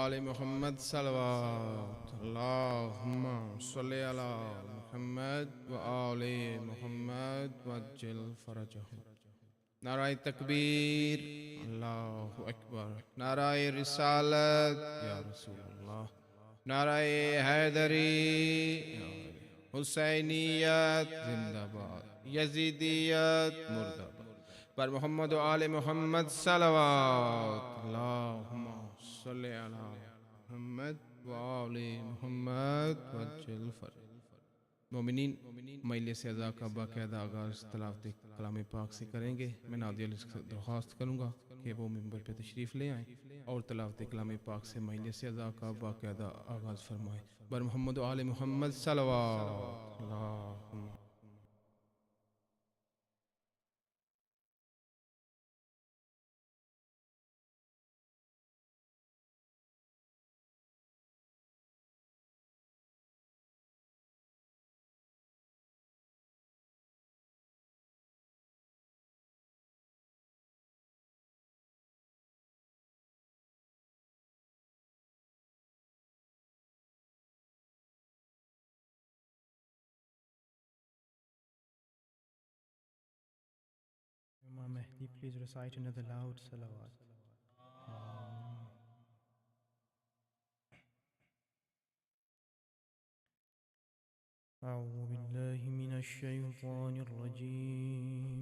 आले मोहम्मद सलवात अल्लाहुम्मा सल्ली अला मुहम्मद व आले मोहम्मद वज्जिल फरजहु। नाराए तकबीर, अल्लाहु अकबर। नाराए रिसालत या रसूलल्लाह। नाराए हैदरी, हुसैनियत जिंदाबाद, यजीदियत मुर्दाबाद। पर मोहम्मद व आले मोहम्मद सलवात अल्लाहुम्मा सल्ली अला मुहम्मद व आले मोहम्मद वज्जिल फरज। मोमिनीन, मजलिस अज़ा का बाकायदा आगाज़ तलावत कलाम पाक से करेंगे। मैं नादिया से दरख्वास्त करूँगा कि वो मिंबर पे तशरीफ़ ले आएँ और तलावत कलाम पाक से मजलिस अज़ा का बाकायदा आगाज़ फरमाएँ। बर मोहम्मद व आले मोहम्मद सलवात अल्लाहुम्मा। Imam Mahdi, please recite another loud salawat. أعوذ بالله من الشيطان الرجيم.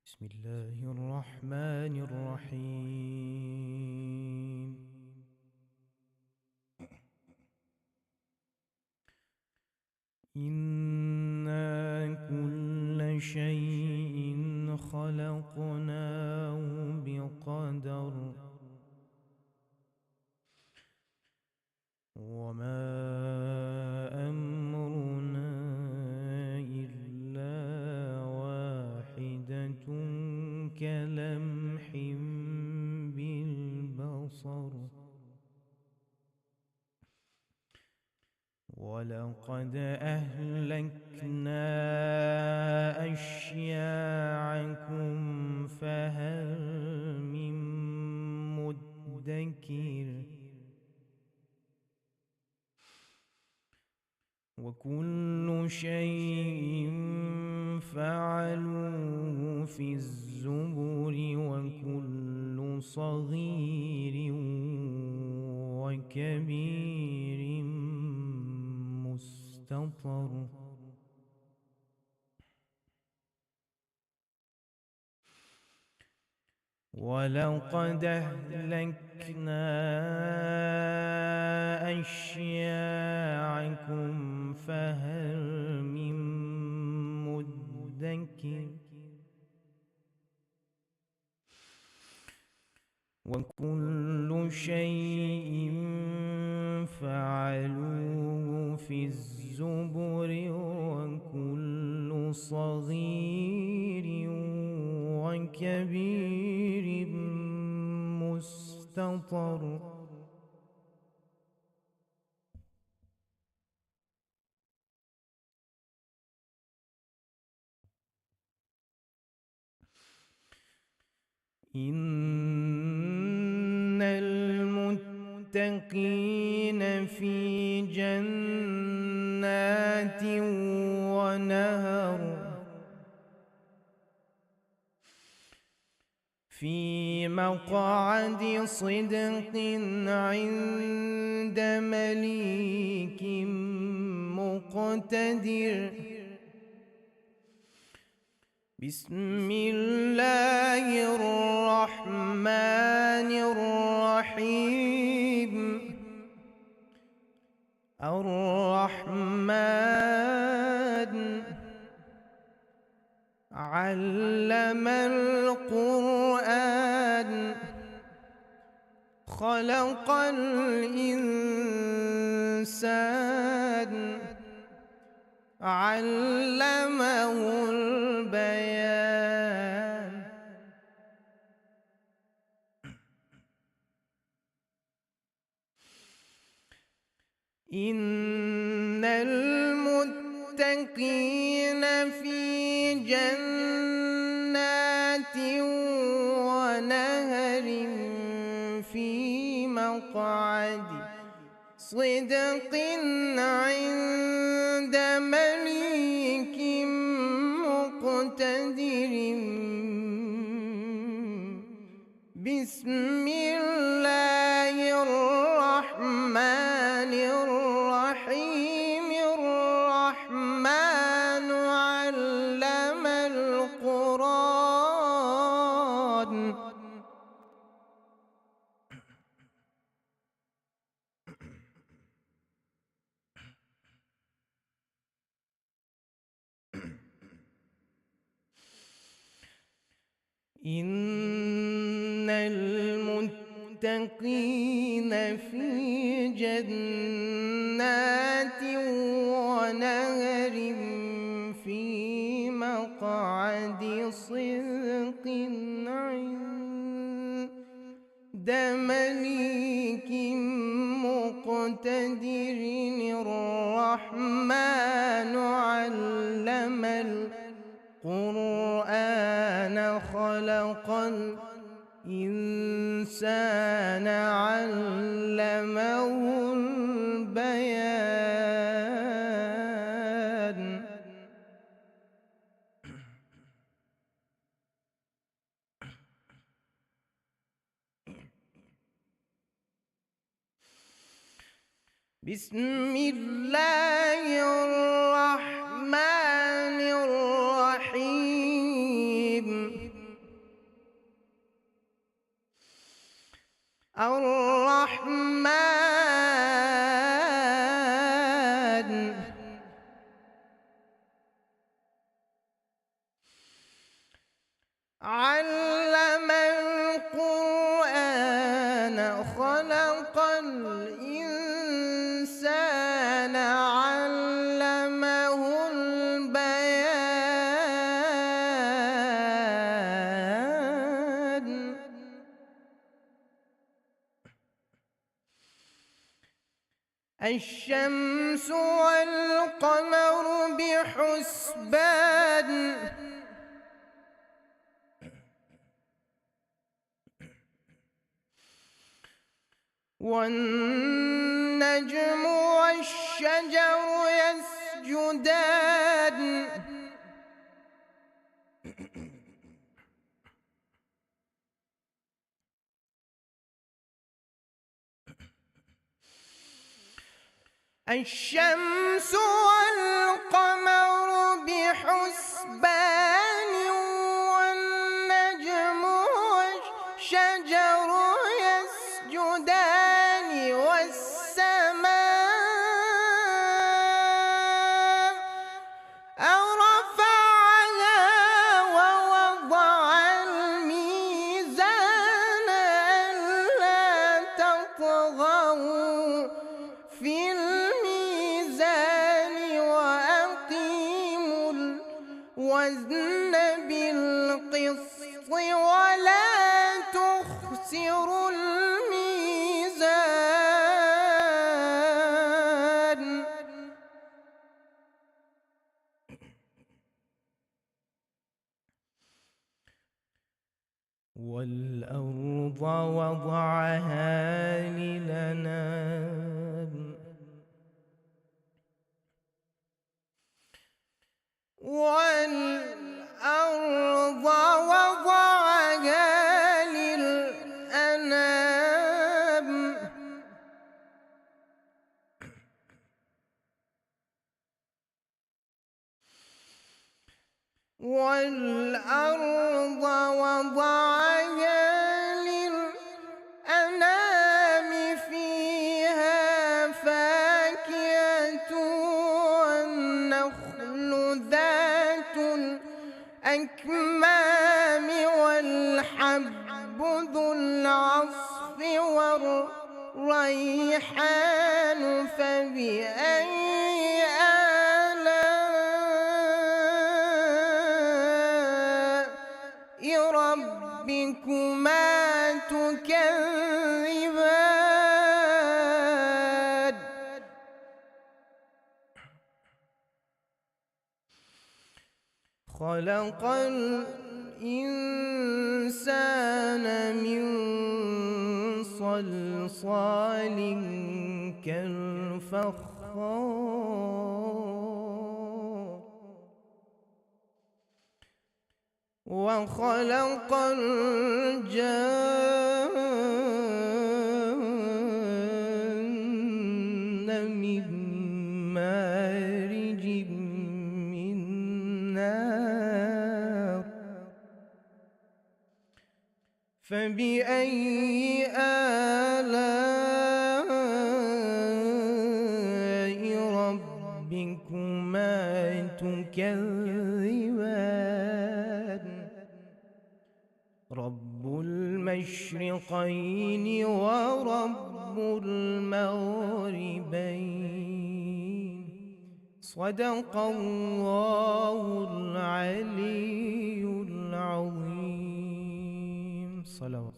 بسم الله الرحمن الرحيم. إنا كل شيء خلقناه بقدر وما أمرنا إلا واحدة كلمح بالبصر ولقد أهلكنا أشياعكم فهل من مدكر وكل شيء فعلوه في الزبر وكل صغير وكبير مستطر ولقد أهلكنا أشياعكم فهل من مدكر وكل شيء فعلوه في الزبر وكل صغير وكبير مستطر إن المتقين في جنات ونهر في مقعد صدق عند مليك مقتدر. بسم الله الرحمن الرحيم. الرحمن علم القرآن خلق الإنسان علمه البيان. إن المتقين في جنات ونهر مقعد صدق عند مليك مقتدر. بسم الله الرحمن الرحيم. الرحمن علم القرآن. إن المتقين في جنات ونهر في مقعد صدق عند مليك مقتدر. الرحمن علم القرآن خلق الإنسان علمه البيان. بسم الله الرحمن الرحيم. الرحمن علم القرآن خلق الإنسان علمه البيان. الشمس والقمر بحسبان. والنجم والشجر يسجدان. الشمس والقمر بحسبان. والنجم والشجر يسجدان. والسماء رفعها ووضع الميزان ألا تطغوا في الميزان وأقيموا الوزن بالقسط ولا تخسروا الميزان. والأرض وضعها للأنام. والأرض وضعها للأنام. والأرض وضعها للأنام فيها فاكهة والنخل ذات الأكمام والحب ذو العصف والريحان. فبأي ربكما تكذبان. خلق الإنسان من صلصال كالفخار وخلق الجن من مارج من نار فبأي آلاء ربكما تكذبان رب المشرقين ورب المغربين صدق الله العلي العظيم صلوات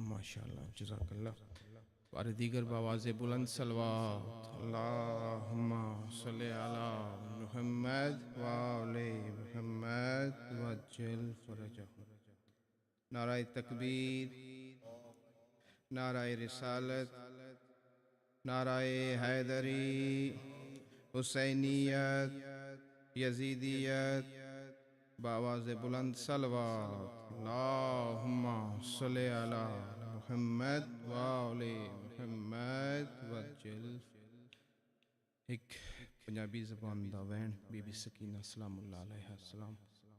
माशाअल्लाह जज़ाकल्लाह और दीगर बावाज़े बुलंद सलवात अल्लाहुम्मा सल्ली अला मुहम्मद व आले मुहम्मद वज्जल फरजहु नाराए तकबीर नाराए रिसालत नाराए हैदरी हुसैनियत यजीदियत बावाज़े बुलंद सलवात अल्लाहुम्मा सल्ली अला मुहम्मद व आले मुहम्मद वज्जल। एक पंजाबी ज़बान दा वैन बीबी सकीना सलामुल्लाह अलैहा सलाम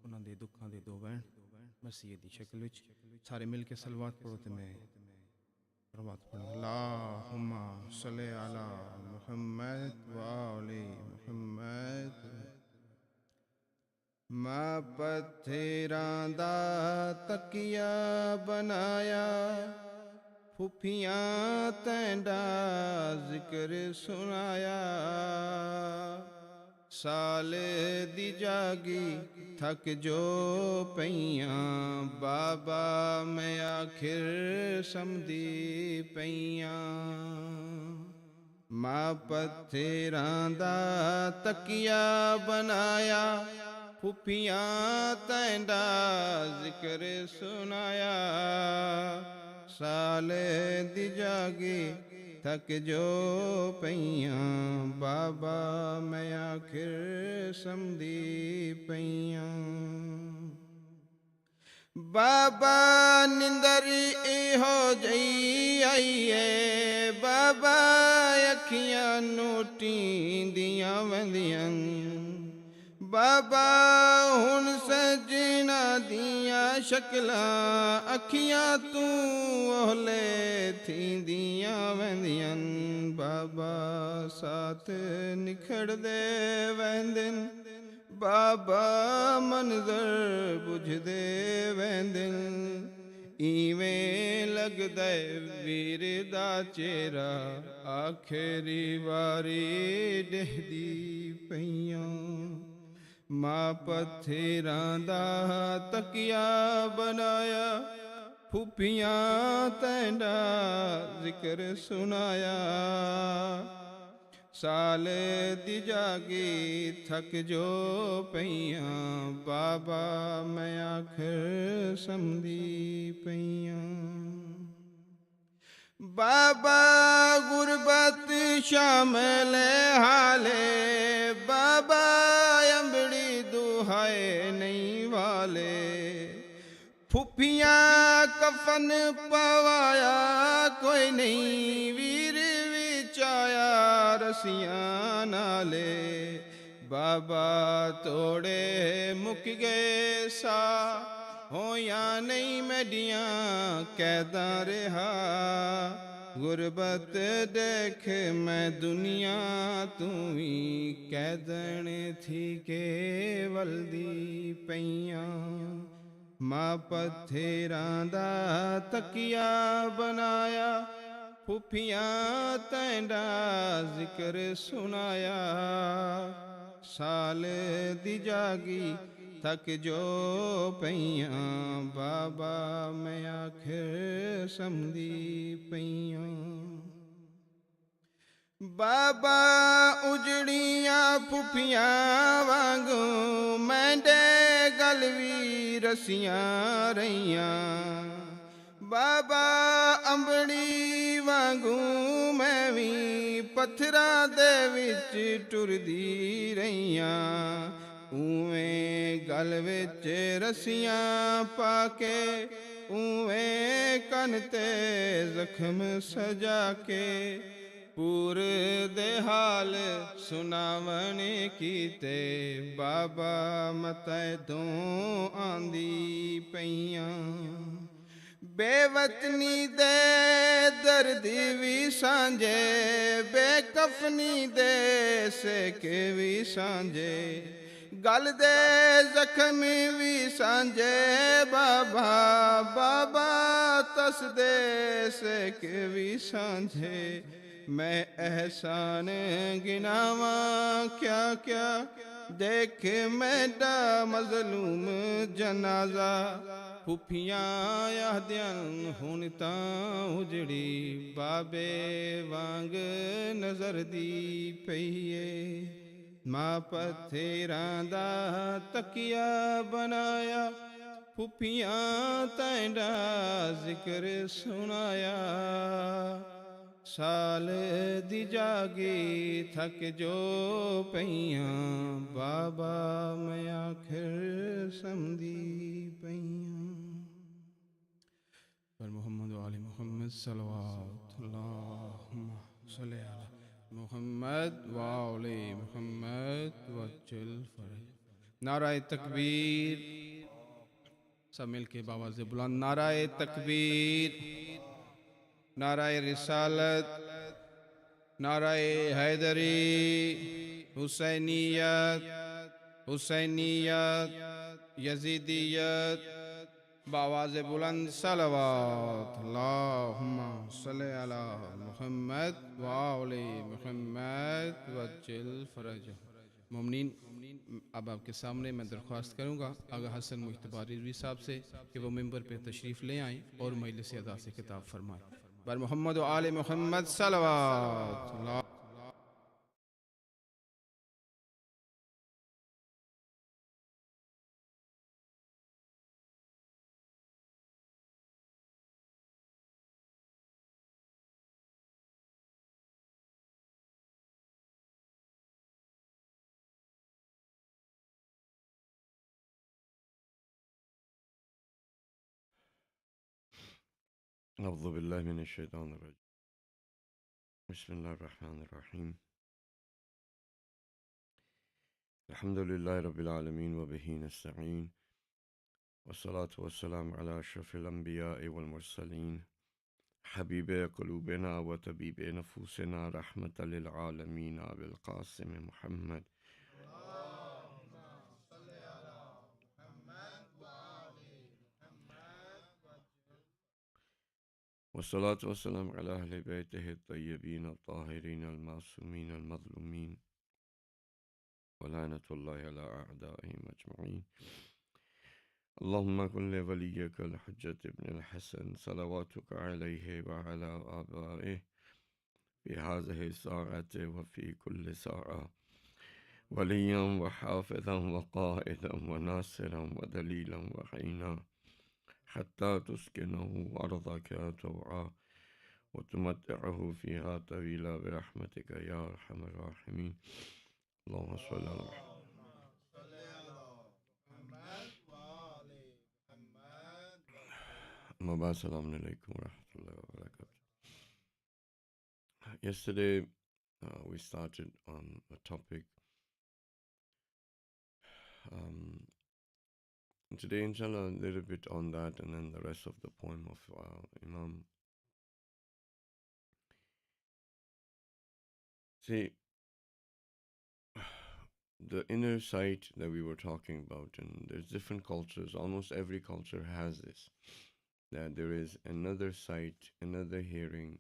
उन्हां दे दुखां दे दो वैन मसीह दी शक्ल विच सारे मिल के सलवात पढ़ो ते मैं प्रभात पढ़ो अल्लाहुम्मा सल्ली अला मुहम्मद व आले मुहम्मद। मां पत्थरां दा तकिया बनाया फुफियां तैंडा जिक्र सुनाया साल दी जागी थक जो पईयां बाबा मैं आखिर समझी पईयां मां पत्थरां दा तकिया बनाया फुफियां तैंडा जिक्र सुनाया साल दी जागी थक जो पईयां बाबा मैं आखिर समझी पईयां बाबा निंदर इहो जई आईए बाबा अखियां नोटींदियां वंदियां बाबा हुन सजना दिया शक्लां अखियां तू ओहले थींदियां वेंदियां बाबा साथ निखड़दे वेंदिन बाबा मंजर बुझदे वेंदिन इवें लगदा वीर दा चेहरा आखिरी वारी डहदी पईयां मां पत्थरां दा तकिया बनाया फुफियां तैंडा जिक्र सुनाया साल दी जागी थक जो पईयां बाबा मैं आखिर समझी पईयां बाबा गुरबत शामिल हाले बाबा अंबड़ी दुहाए नहीं वाले फुफियां कफन पवाया कोई नहीं वीर विचाया रसियां नाले बाबा तोड़े मुक गए सा होया नहीं मेडियां कैदा रहा गुरबत देख मैं दुनिया तू ही कैदन थी केवल दी पईयां मां पत्थरां दा तकिया बनाया फुफियां तैंडा जिक्र सुनाया साल दी जागी थक जो पईयां बाबा मैं आखिर समझी पईयां बाबा उजड़ियां फुफियां वांगू मैंडे गलवी रसियां रहियां। बाबा अंबड़ी वांगू मैं भी पत्थरां दे विच टुरदी रहियां। उवें गल विच रसियां पाके उवें कन ते जख्म सजा के पूर दे हाल सुनावण कीते। बाबा मतैदों आंदी पईयां। बेवतनी दे दर्द भी सांझे बेकफनी दे सेक भी सांझे गल दे जख्म भी सांझे। बाबा बाबा तस दे सेक भी सांझे। मैं एहसान गिनावा क्या क्या देख मैडा मजलूम जनाजा। फुफियां यादियां हुण तां उजड़ी बाबे वांग नजर दी पईए। मां पत्थरां दा तकिया बनाया फुफियां तैंडा जिक्र सुनाया। साल दी जागी थक जो पईयां बाबा मैं आखिर समझी पईयां। पर मोहम्मद वाले मोहम्मद सल्लल्लाहु अलैहि मोहम्मद वाले मोहम्मद वजल फरज। नाराए तकबीर, सब मिल के बाबा से बुलंद नाराए तकबीर, नाराए रिसालत, नाराए हैदरी, हुसैनियत, हुसैनियत, यजीदियत, बावाज़े बुलंद सलवात अल्लाहुम्मा सल्ली अला मुहम्मद व आले मुहम्मद वज्जिल फरज। मोमिनीन, अब आपके सामने मैं दरख्वास्त करूँगा आगा हसन मुज्तबा रिज़वी साहब से कि वो मिंबर पे तशरीफ़ ले आएँ और मजलिस अदा से खिताब फरमाएँ। बर मोहम्मद व आले Muhammad सलवात। أعوذ بالله من الشيطان الرجيم. بسم الله الرحمن الرحيم. الحمد لله رب العالمين وبه نستعين والصلاة والسلام على أشرف الأنبياء والمرسلين حبيب قلوبنا وطبيب نفوسنا رحمة للعالمين أبي القاسم محمد والصلاة والسلام على أهل بيته الطيبين الطاهرين المعصومين المظلومين ولعنة الله على أعدائهم أجمعين. اللهم كن لوليك الحجة ابن الحسن صلواتك عليه وعلى آبائه في هذه الساعة وفي كل ساعة وليا وحافظا وقائدا وناصرا ودليلا وعينا حتى تسكنه أرضك طوعا وتمتعه فيها طويلا برحمتك يا أرحم الراحمين. اللهم صل على محمد. Assalamu alaikum wa rahmatullahi wa barakatuh. Yesterday we started on a topic. Today, inshallah, a little bit on that, and then the rest of the poem of Imam. See, the inner sight that we were talking about, and there's different cultures. Almost every culture has this. That there is another sight, another hearing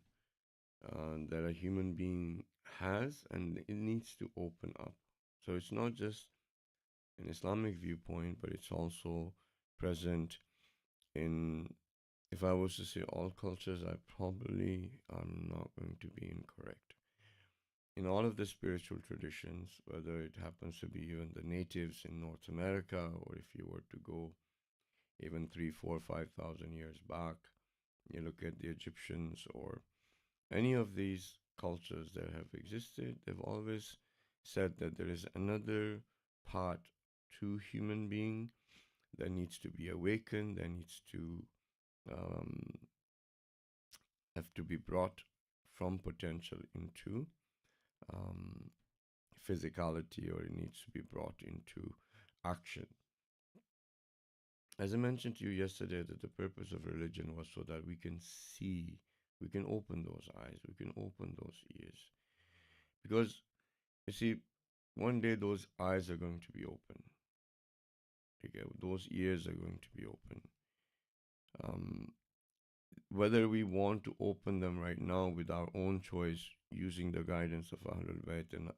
that a human being has, and it needs to open up. So it's not just an Islamic viewpoint, but it's also present in, if I was to say all cultures, I probably am not going to be incorrect. in all of the spiritual traditions, whether it happens to be even the natives in North America, or if you were to go even 3, 4, 5,000 years back, you look at the Egyptians or any of these cultures that have existed, they've always said that there is another part to human being that needs to be awakened, that needs to um, have to be brought from potential into um, physicality, or it needs to be brought into action. As I mentioned to you yesterday, that the purpose of religion was so that we can see, we can open those eyes, we can open those ears. Because, you see, one day those eyes are going to be open. Okay, those ears are going to be open. Um, whether we want to open them right now with our own choice, using the guidance of Ahlul Bayt and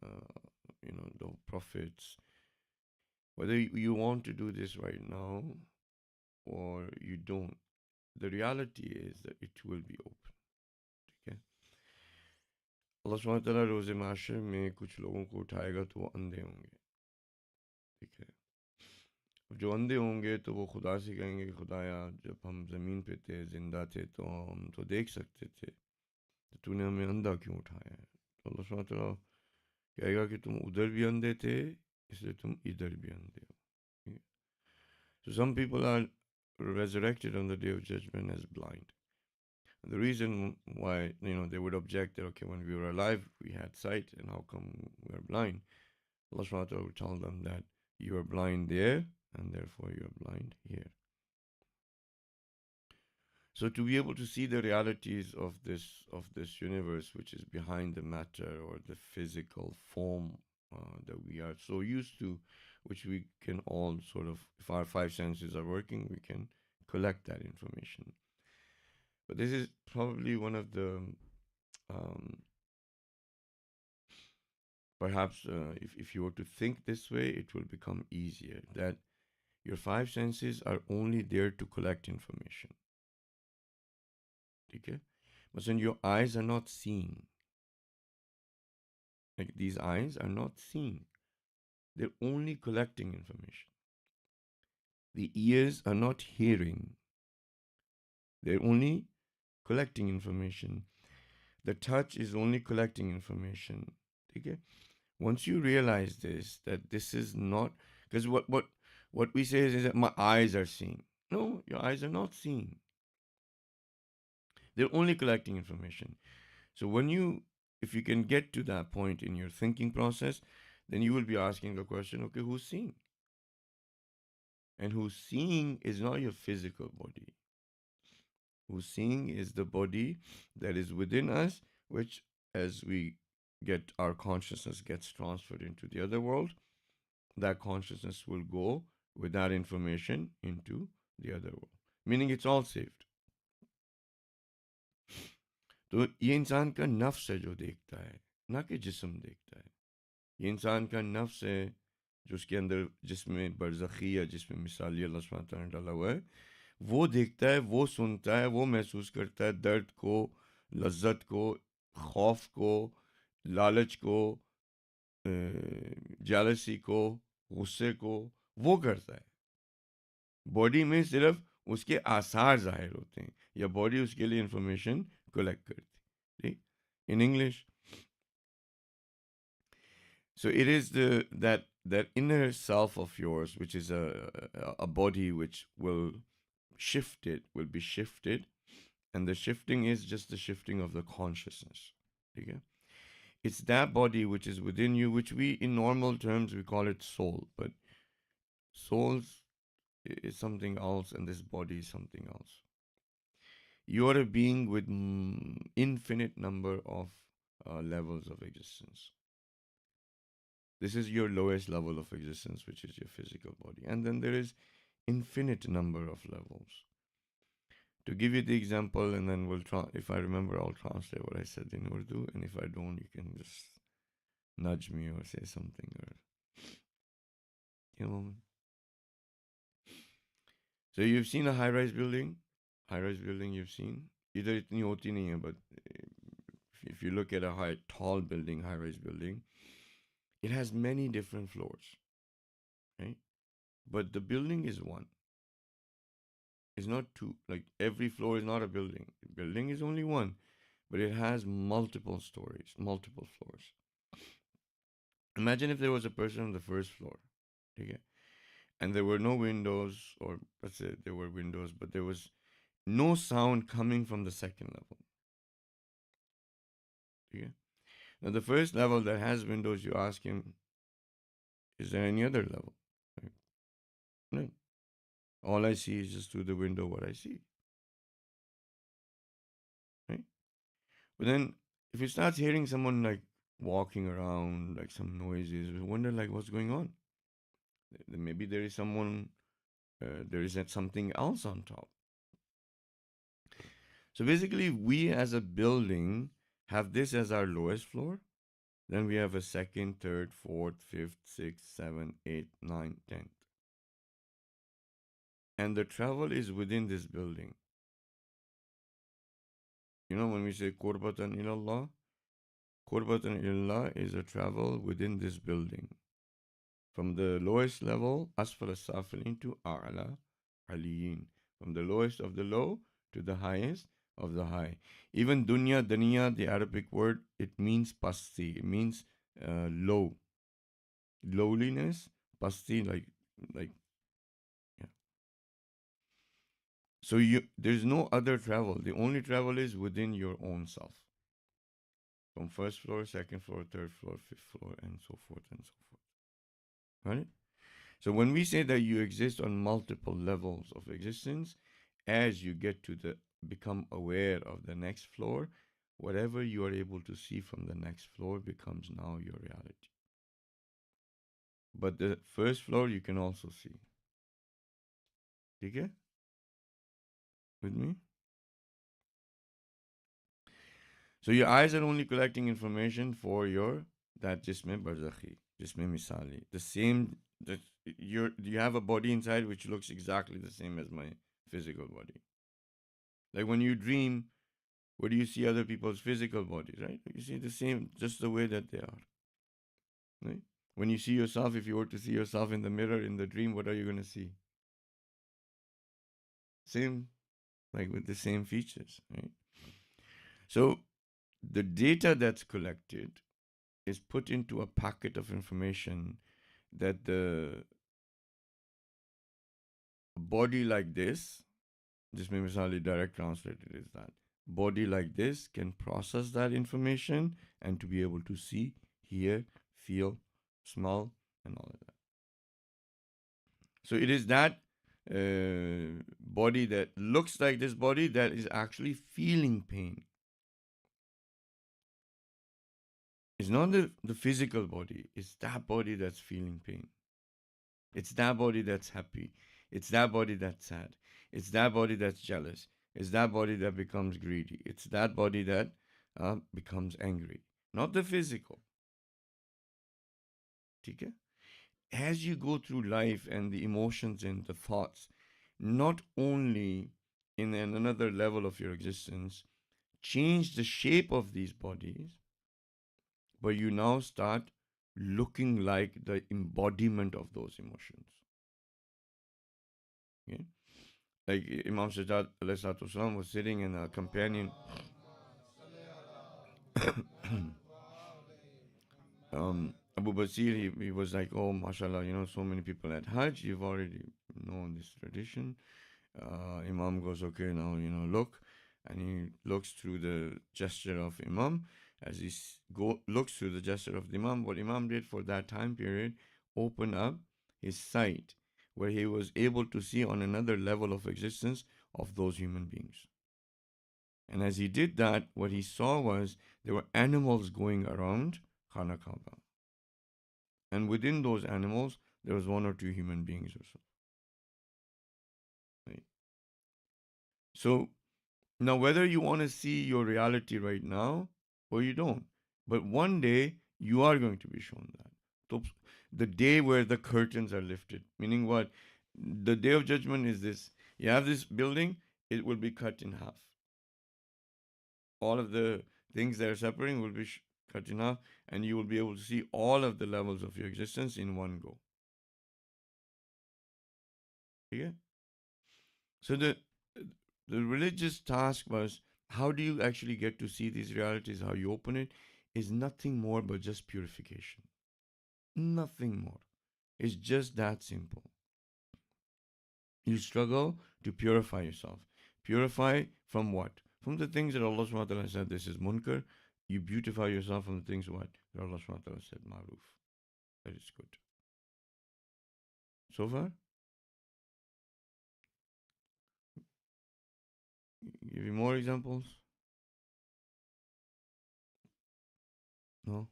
the prophets, whether you want to do this right now or you don't, the reality is that it will be open. Okay, अल्लाह सुब्हानहू तआला रोज़े माशर में कुछ लोगों को उठाएगा तो वो अंधे होंगे. ठीक है, जो अंधे होंगे तो वो खुदा से कहेंगे कि खुदाया, जब हम ज़मीन पे थे, ज़िंदा थे, तो हम तो देख सकते थे, तो तूने हमें अंधा क्यों उठाया है? तो अल्लाह सुब्हानहू तआला कहेगा कि तुम उधर भी अंधे थे, इसलिए तुम इधर भी अंधे हो. So some people are resurrected on the day of judgment as blind. And the reason why they would object that, okay, when we were alive we had sight, and how come we are blind? Allah subhanahu wa ta'ala would tell them that you are blind there, and therefore you are blind here. So to be able to see the realities of this universe, which is behind the matter or the physical form that we are so used to, which we can all sort of, if our five senses are working, we can collect that information. But this is probably one of the perhaps if you were to think this way, it will become easier, that your five senses are only there to collect information. Okay? But then your eyes are not seeing. Like, these eyes are not seeing. They're only collecting information. The ears are not hearing. They're only collecting information. The touch is only collecting information. Okay? Once you realize this, that this is not, because what we say is that my eyes are seeing. No, your eyes are not seeing. They're only collecting information. So if you can get to that point in your thinking process, then you will be asking the question, okay, who's seeing? And who's seeing is not your physical body. Who's seeing is the body that is within us, which, as our consciousness gets transferred into the other world, that consciousness will go with that information into the other world. Meaning it's all saved. तो ये इंसान का नफ्स है जो देखता है, ना कि जिस्म देखता है. ये इंसान का नफ्स है जो उसके अंदर, जिसमें बरज़खी या जिसमें मिसाली अल्लाह सुब्हानहू व तआला ने डाला हुआ है, वो देखता है, वो सुनता है, वो महसूस करता है दर्द को, लज्जत को, खौफ को, लालच को, जेलसी को, गुस्से को, वो करता है. बॉडी में सिर्फ उसके आसार जाहिर होते हैं, या बॉडी उसके लिए इंफॉर्मेशन कलेक्ट करती है. In English, so it is that inner self of yours, which is a body which will be shifted, and the shifting is just the shifting of the consciousness. Okay? It's that body which is within you, which we, in normal terms, we call it soul, but souls is something else, and this body is something else. You are a being with infinite number of levels of existence. This is your lowest level of existence, which is your physical body. And then there is infinite number of levels. To give you the example, and then if I remember, I'll translate what I said in Urdu, and if I don't, you can just nudge me or say something, or So you've seen a high-rise building you've seen. Either itni hoti nahi hai, but if if you look at a tall building, high-rise building, it has many different floors, right? But the building is one. It's not two. Like every floor is not a building. The building is only one, but it has multiple stories, multiple floors. Imagine if there was a person on the first floor, okay, and there were no windows, or let's say there were windows, but there was no sound coming from the second level. Okay? Now the first level that has windows, you ask him, is there any other level? Right? No. All I see is just through the window what I see. Right? But then if he starts hearing someone like walking around, like some noises, we wonder like what's going on. Maybe there is someone, there is something else on top. So basically, we as a building have this as our lowest floor. Then we have a second, third, fourth, fifth, sixth, seventh, eighth, ninth, 10th. And the travel is within this building. You know, when we say Qurbatan ilallah, Qurbatan ilallah is a travel within this building. From the lowest level, Asfal as-Safilin, to A'la Aliyin. From the lowest of the low to the highest of the high. Even dunya, daniya, the Arabic word, it means pasti. It means low. Lowliness, pasti, like yeah. So there's no other travel. The only travel is within your own self. From first floor, second floor, third floor, fifth floor, and so forth and so forth. Right? So when we say that you exist on multiple levels of existence, as you get to become aware of the next floor, whatever you are able to see from the next floor becomes now your reality. But the first floor you can also see. Okay? With me? So your eyes are only collecting information for that jisme barzakhi, jisme misali. The same, that you have a body inside which looks exactly the same as my physical body. Like when you dream, where do you see other people's physical bodies, right? You see the same, just the way that they are. Right? When you see yourself, if you were to see yourself in the mirror in the dream, what are you going to see? Same, like with the same features, right? So the data that's collected is put into a packet of information that the body like this, jisme misali direct translated is that, body like this can process that information and to be able to see, hear, feel, smell, and all of that. So it is that body that looks like this body that is actually feeling pain. It's not the physical body, it's that body that's feeling pain. It's that body that's happy. It's that body that's sad. It's that body that's jealous. It's that body that becomes greedy. It's that body that becomes angry. Not the physical. Okay? As you go through life and the emotions and the thoughts, not only in another level of your existence, change the shape of these bodies, but you now start looking like the embodiment of those emotions. Okay? Like Imam Sajjad ﷺ was sitting in a companion. Abu Basir, he was like, oh, mashallah, so many people at Hajj, you've already known this tradition. Imam goes, okay, now, look. And he looks through the gesture of Imam. As he looks through the gesture of the Imam, what Imam did for that time period, open up his sight, where he was able to see on another level of existence of those human beings. And as he did that, what he saw was there were animals going around Khana Kaaba. And within those animals, there was one or two human beings or so. Right? So now, whether you want to see your reality right now or you don't, but one day you are going to be shown that. So the day where the curtains are lifted, meaning what? The day of judgment is this. You have this building, it will be cut in half. All of the things that are separating will be cut in half, and you will be able to see all of the levels of your existence in one go. Yeah. So the religious task was, how do you actually get to see these realities? How you open it is nothing more but just purification. Nothing more. It's just that simple. You struggle to purify yourself. Purify from what? From the things that Allah subhanahu wa ta'ala said, this is munkar. You beautify yourself from the things what? That Allah subhanahu wa ta'ala said, maruf. That is good. So far? Give you more examples? No?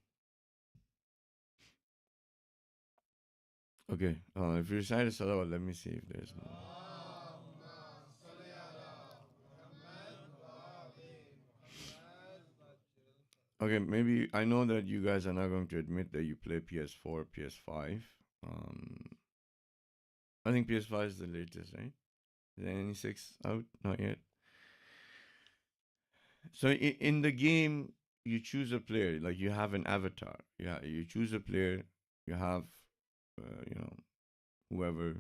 Okay. If you recite a salawat, let me see if there's no. Okay, maybe I know that you guys are not going to admit that you play PS4, PS5. I think PS5 is the latest, right? Is there any 6 out? Not yet. So in the game, you choose a player, like you have an avatar. Yeah, you choose a player. You have, whoever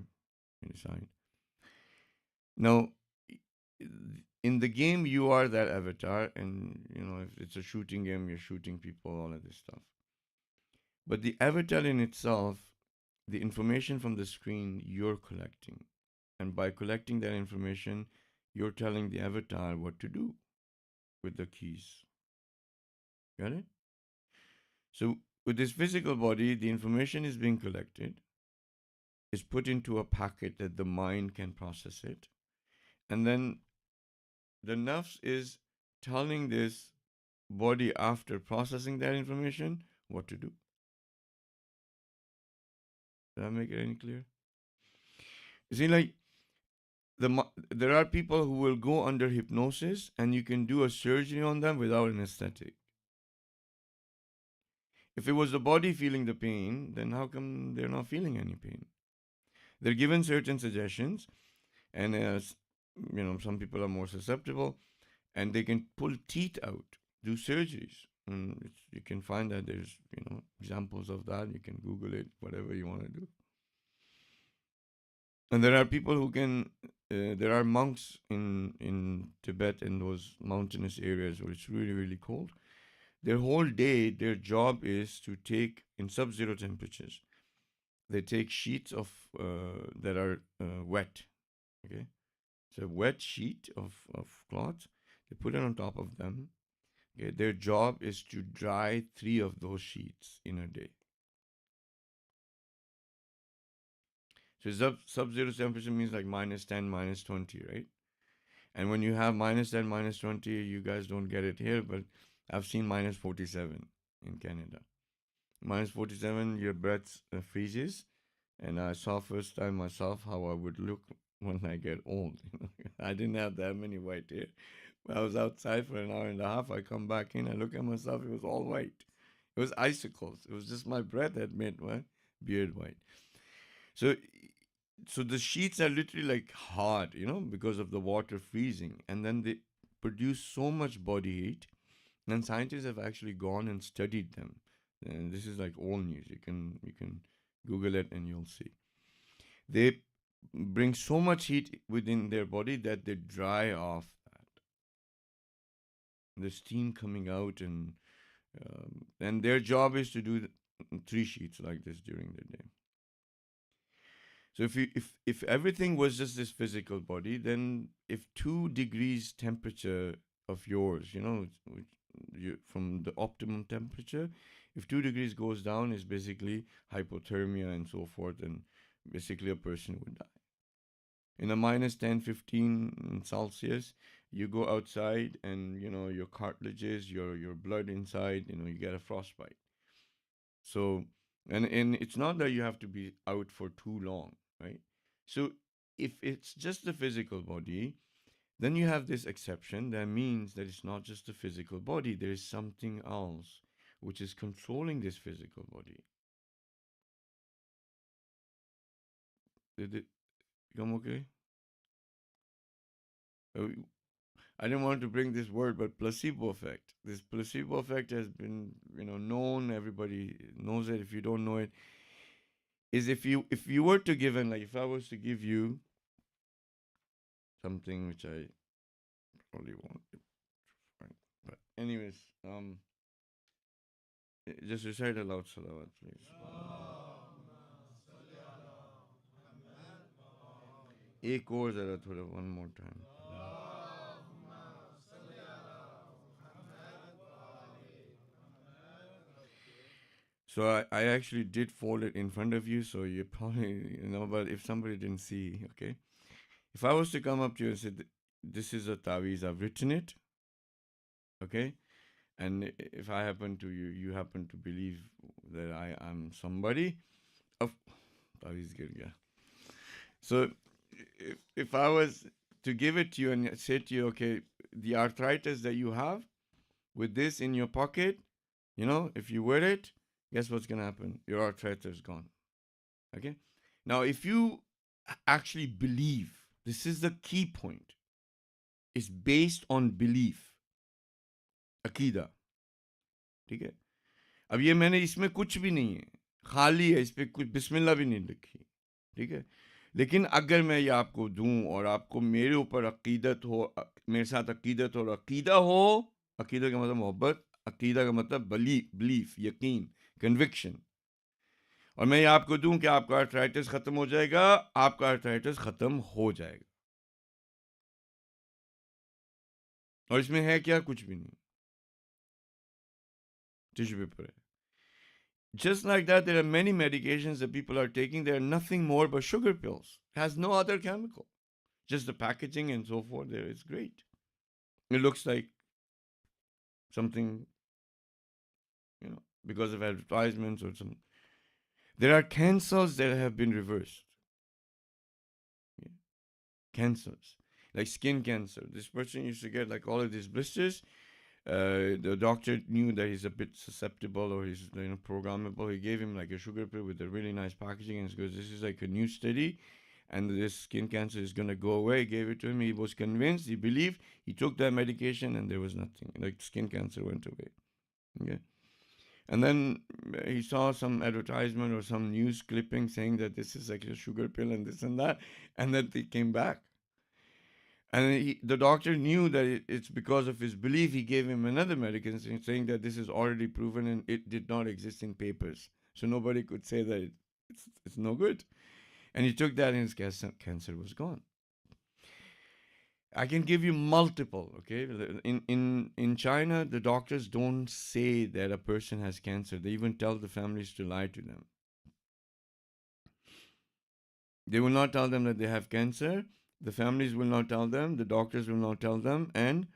you decide. Now, in the game, you are that avatar, and if it's a shooting game, you're shooting people, all of this stuff. But the avatar in itself, the information from the screen, you're collecting, and by collecting that information, you're telling the avatar what to do with the keys. Got it? So with this physical body, the information is being collected, is put into a packet that the mind can process it, and then the nafs is telling this body after processing that information what to do. Does that make it any clear? You see, like there are people who will go under hypnosis, and you can do a surgery on them without anesthetic. If it was the body feeling the pain, then how come they're not feeling any pain? They're given certain suggestions, and some people are more susceptible, and they can pull teeth out, do surgeries. And you can find that there's examples of that. You can Google it, whatever you want to do. And there are people who can. There are monks in Tibet, in those mountainous areas where it's really, really cold. Their whole day, their job is to take, in sub-zero temperatures, they take sheets of that are wet. Okay, it's a wet sheet of cloth. They put it on top of them. Okay, their job is to dry 3 of those sheets in a day. So sub-zero temperature means like -10, -20, right? And when you have -10, -20, you guys don't get it here, but I've seen -47 in Canada. -47, your breath freezes. And I saw first time myself how I would look when I get old. I didn't have that many white hair. When I was outside for an hour and a half, I come back in, I look at myself, it was all white. It was icicles. It was just my breath that made my beard white. So the sheets are literally like hard, because of the water freezing. And then they produce so much body heat. And scientists have actually gone and studied them. And this is like old news. You can Google it and you'll see. They bring so much heat within their body that they dry off that. The steam coming out, and their job is to do 3 sheets like this during the day. So if everything was just this physical body, then if 2 degrees temperature of yours, from the optimum temperature, if 2 degrees goes down, is basically hypothermia and so forth, and basically a person would die. In a -10, 15 Celsius, you go outside, and your cartilages, your blood inside, you get a frostbite. So, and it's not that you have to be out for too long, right? So if it's just the physical body, then you have this exception. That means that it's not just the physical body. There is something else which is controlling this physical body. Did it become okay? I didn't want to bring this word, but placebo effect. This placebo effect has been, known. Everybody knows it. If you don't know it, is if you were to give, and like if I was to give you something which I probably won't find, but anyways, just recite aloud salawat, please. एक और जरा थोड़ा, one more time. So I actually did fold it in front of you, so you probably, but if somebody didn't see, okay? If I was to come up to you and say, this is a taweez, I've written it, okay? And if I happen to, you happen to believe that I am somebody, of taweez gir gaya. So if I was to give it to you and say to you, okay, the arthritis that you have with this in your pocket, if you wear it, guess what's going to happen? Your arthritis is gone. Okay? Now, if you actually believe, this is the key point, it's based on belief, अकीदा. ठीक है? अब ये मैंने इसमें कुछ भी नहीं है, खाली है, इस पर कुछ बिस्मिल्लाह भी नहीं लिखी. ठीक है? लेकिन अगर मैं ये आपको दूं और आपको मेरे ऊपर अकीदत हो, मेरे साथ अकीदत और अकीदा हो, अकीदा का मतलब मोहब्बत, अकीदा का मतलब बिलीफ, यकीन, कन्विक्शन, और मैं ये आपको दूं कि आपका आर्थराइटिस खत्म हो जाएगा, आपका आर्थराइटिस खत्म हो जाएगा. और इसमें है क्या? कुछ भी नहीं, टिश्यू पेपर है. Just like that, there are many medications that people are taking. They are nothing more but sugar pills. It has no other chemical. Just the packaging and so forth there is great. It looks like something, because of advertisements or something. There are cancers that have been reversed. Yeah. Cancers. Like skin cancer. This person used to get like all of these blisters. The doctor knew that he's a bit susceptible or he's programmable. He gave him like a sugar pill with a really nice packaging and goes, this is like a new study and this skin cancer is going to go away. He gave it to him. He was convinced. He believed. He took that medication and there was nothing. Like skin cancer went away. Okay. And then he saw some advertisement or some news clipping saying that this is like a sugar pill and this and that. And then they came back. And the doctor knew that it's because of his belief. He gave him another medication saying that this is already proven and it did not exist in papers. So nobody could say that it's no good. And he took that and his cancer was gone. I can give you multiple, okay? In China, the doctors don't say that a person has cancer. They even tell the families to lie to them. They will not tell them that they have cancer. The families will not tell them. The doctors will not tell them. And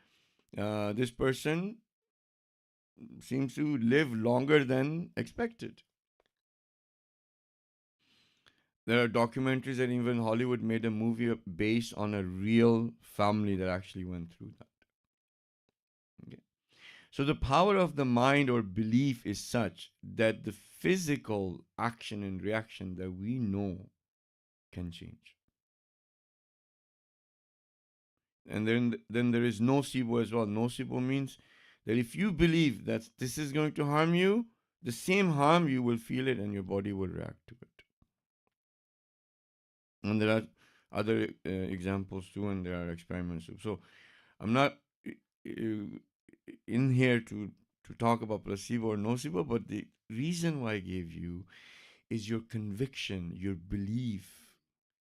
this person seems to live longer than expected. There are documentaries that even Hollywood made a movie based on a real family that actually went through that. Okay. So the power of the mind or belief is such that the physical action and reaction that we know can change. And then there is nocebo as well. Nocebo means that if you believe that this is going to harm you, the same harm you will feel it and your body will react to it. And there are other examples too, and there are experiments too. So I'm not in here to talk about placebo or nocebo, but the reason why I gave you is your conviction, your belief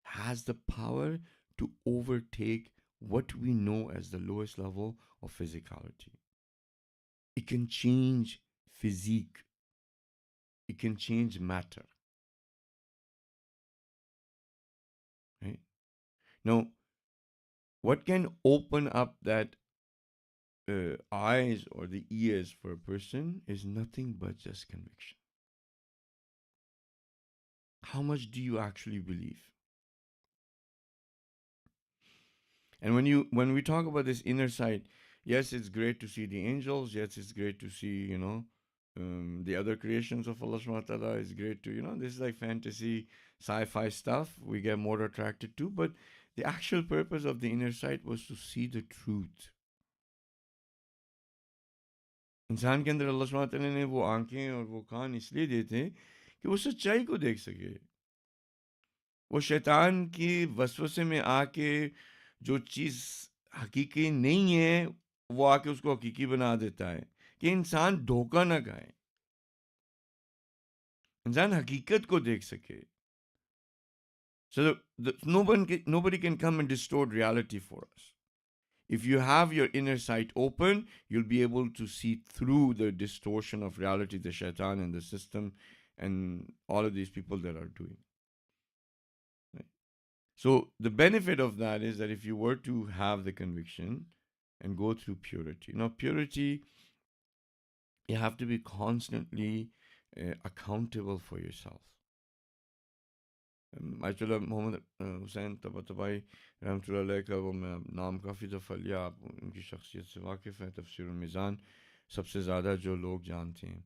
has the power to overtake what we know as the lowest level of physicality. It can change physique. It can change matter. Right? Now, what can open up that eyes or the ears for a person is nothing but just conviction. How much do you actually believe? And when we talk about this inner sight, yes, it's great to see the angels. Yes, it's great to see, the other creations of Allah subhanahu wa ta'ala. It's great to, this is like fantasy, sci-fi stuff. We get more attracted to. But the actual purpose of the inner sight was to see the truth. इंसान के अंदर अल्लाह सुब्हानहू व तआला ने वो आंखें और वो कान इसलिए देते हैं कि वो सच्चाई को देख सके। वो शैतान की वसवसे में आके जो चीज़ हकीकी नहीं है, वो आके उसको हकीकी बना देता है कि इंसान धोखा ना खाए, इंसान हकीकत को देख सके। So nobody can come and distort reality for us. If you have your inner sight open, you'll be able to see through the distortion of reality, the shaitan and the system, and all of these people that are doing. Right? So the benefit of that is that if you were to have the conviction and go through purity, now purity, you have to be constantly accountable for yourself. माशाल्लाह मोहम्मद हुसैन तबातबाई रहमतुल्लाह का वो मैं नाम काफ़ी दफ़ा लिया, आप उनकी शख्सियत से वाकिफ़ हैं। तफसीरुल मीज़ान सबसे ज़्यादा जो लोग जानते हैं।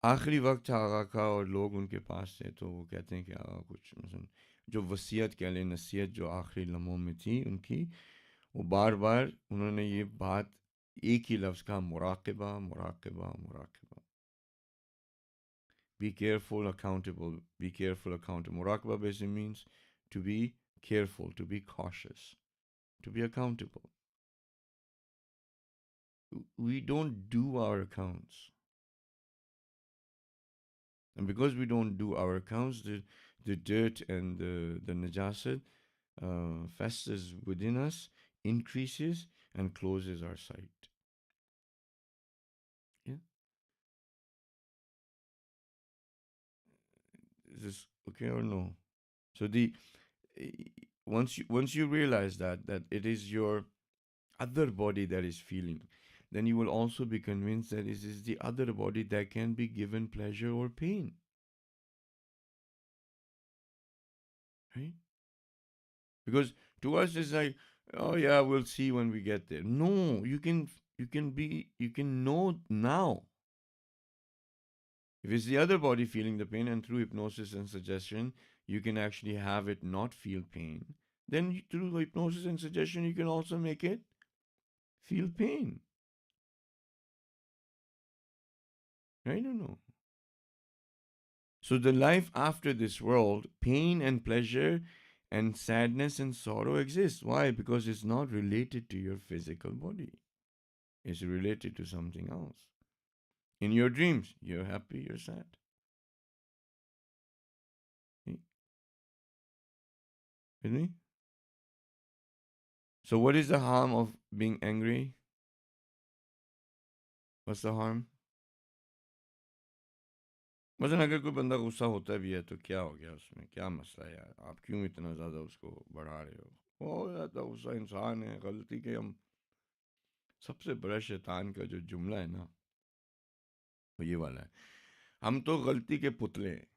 आखिरी वक्त था आगा का और लोग उनके पास थे, तो वो कहते हैं कि आगा कुछ मसलन जो वसीयत कह लें, नसीहत जो आखिरी लम्हों में थी उनकी, वो बार बार उन्होंने ये बात एक ही लफ्ज़ का मुराक़बा मुराक़बा मुराक़बा। Be careful, accountable. Be careful, accountable. Muraqabah basically means to be careful, to be cautious, to be accountable. We don't do our accounts. And because we don't do our accounts, the dirt and the najasat festers within us, increases, and closes our sight. Yeah? Is this okay or no? So once you realize that it is your other body that is feeling, then you will also be convinced that it is the other body that can be given pleasure or pain. Right? Because to us it's like, oh yeah, we'll see when we get there. No, you can know now. If it's the other body feeling the pain, and through hypnosis and suggestion, you can actually have it not feel pain, then through hypnosis and suggestion, you can also make it feel pain. I don't know. So the life after this world, pain and pleasure and sadness and sorrow exist. Why? Because it's not related to your physical body. It's related to something else. In your dreams, you're happy, you're sad. With me? So what is the harm of being angry? What's the harm? मसलन अगर कोई बंदा गुस्सा होता भी है तो क्या हो गया उसमें, क्या मसला है यार, आप क्यों इतना ज़्यादा उसको बढ़ा रहे हो जाता गुस्सा, इंसान है, गलती के हम सबसे बड़ा शैतान का जो जुमला है ना वो ये वाला है, हम तो गलती के पुतले हैं।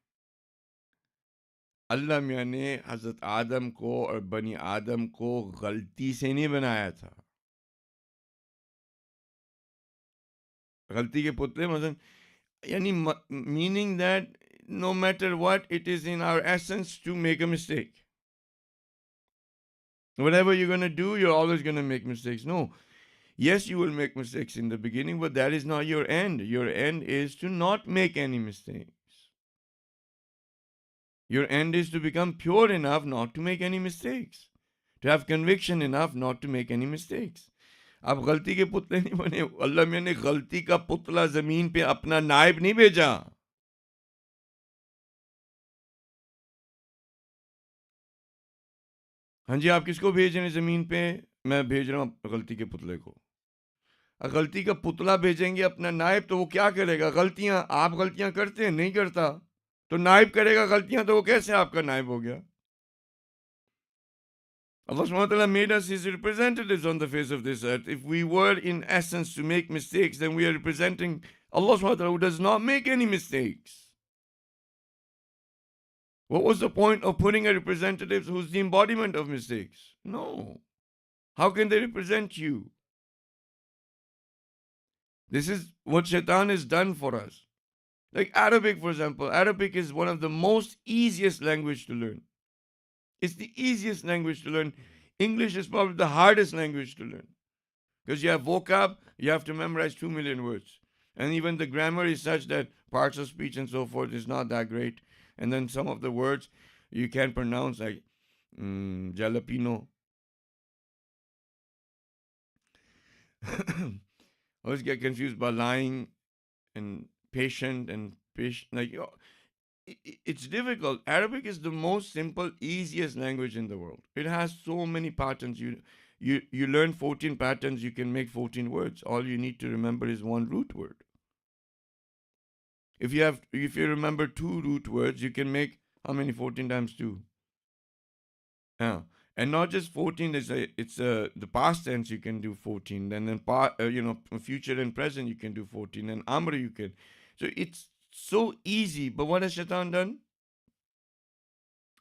अल्लाह मियाँ ने हज़रत आदम को और बनी आदम को गलती से नहीं बनाया था। गलती के पुतले मतलब यानी meaning that no matter what, it is in our essence to make a mistake. Whatever you're going to do, you're always going to make mistakes. No. Yes, you will make mistakes in the beginning, but that is not your end. Your end is to not make any mistakes. Your end is to become pure enough not to make any mistakes. To have conviction enough not to make any mistakes. आप गलती के पुतले नहीं बने। अल्लाह मियाँ ने गलती का पुतला जमीन पे अपना नायब नहीं भेजा। हाँ जी, आप किसको भेज रहे हैं जमीन पे? मैं भेज रहा हूँ गलती के पुतले को। गलती का पुतला भेजेंगे अपना नायब, तो वो क्या करेगा? गलतियां, आप गलतियां करते हैं? नहीं करता, तो नायब करेगा गलतियां, तो वो कैसे आपका नायब हो गया? Allah subhanahu wa ta'ala made us his representatives on the face of this earth. If we were in essence to make mistakes, then we are representing Allah subhanahu wa ta'ala, who does not make any mistakes. What was the point of putting a representative who's the embodiment of mistakes? No. How can they represent you? This is what shaitan has done for us. Like Arabic, for example. Arabic is one of the most easiest language to learn. It's the easiest language to learn. English is probably the hardest language to learn. Because you have vocab, you have to memorize 2 million words. And even the grammar is such that parts of speech and so forth is not that great. And then some of the words you can't pronounce, like jalapeno. I always get confused by lying and patient and patient. Like, it's difficult. Arabic is the most simple, easiest language in the world. It has so many patterns. You learn 14 patterns, you can make 14 words. All you need to remember is one root word. If you remember two root words, you can make how many? 14 times 2. Yeah. And not just 14, it's the past tense you can do 14. Then future and present you can do 14. And amr you can. So it's so easy. But what has Shaitan done?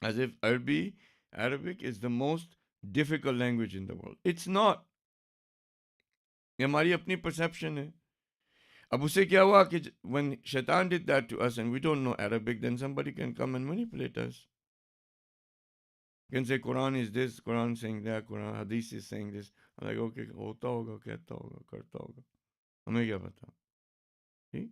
As if Arabic is the most difficult language in the world. It's not. ये हमारी अपनी perception है. अब उसे क्या हुआ कि when Shaitan did that to us and we don't know Arabic, then somebody can come and manipulate us. You can say Quran is this, Quran saying that, Quran Hadith is saying this. I'm like, okay, होता होगा, कहता होगा, करता होगा. हमें क्या पता? See?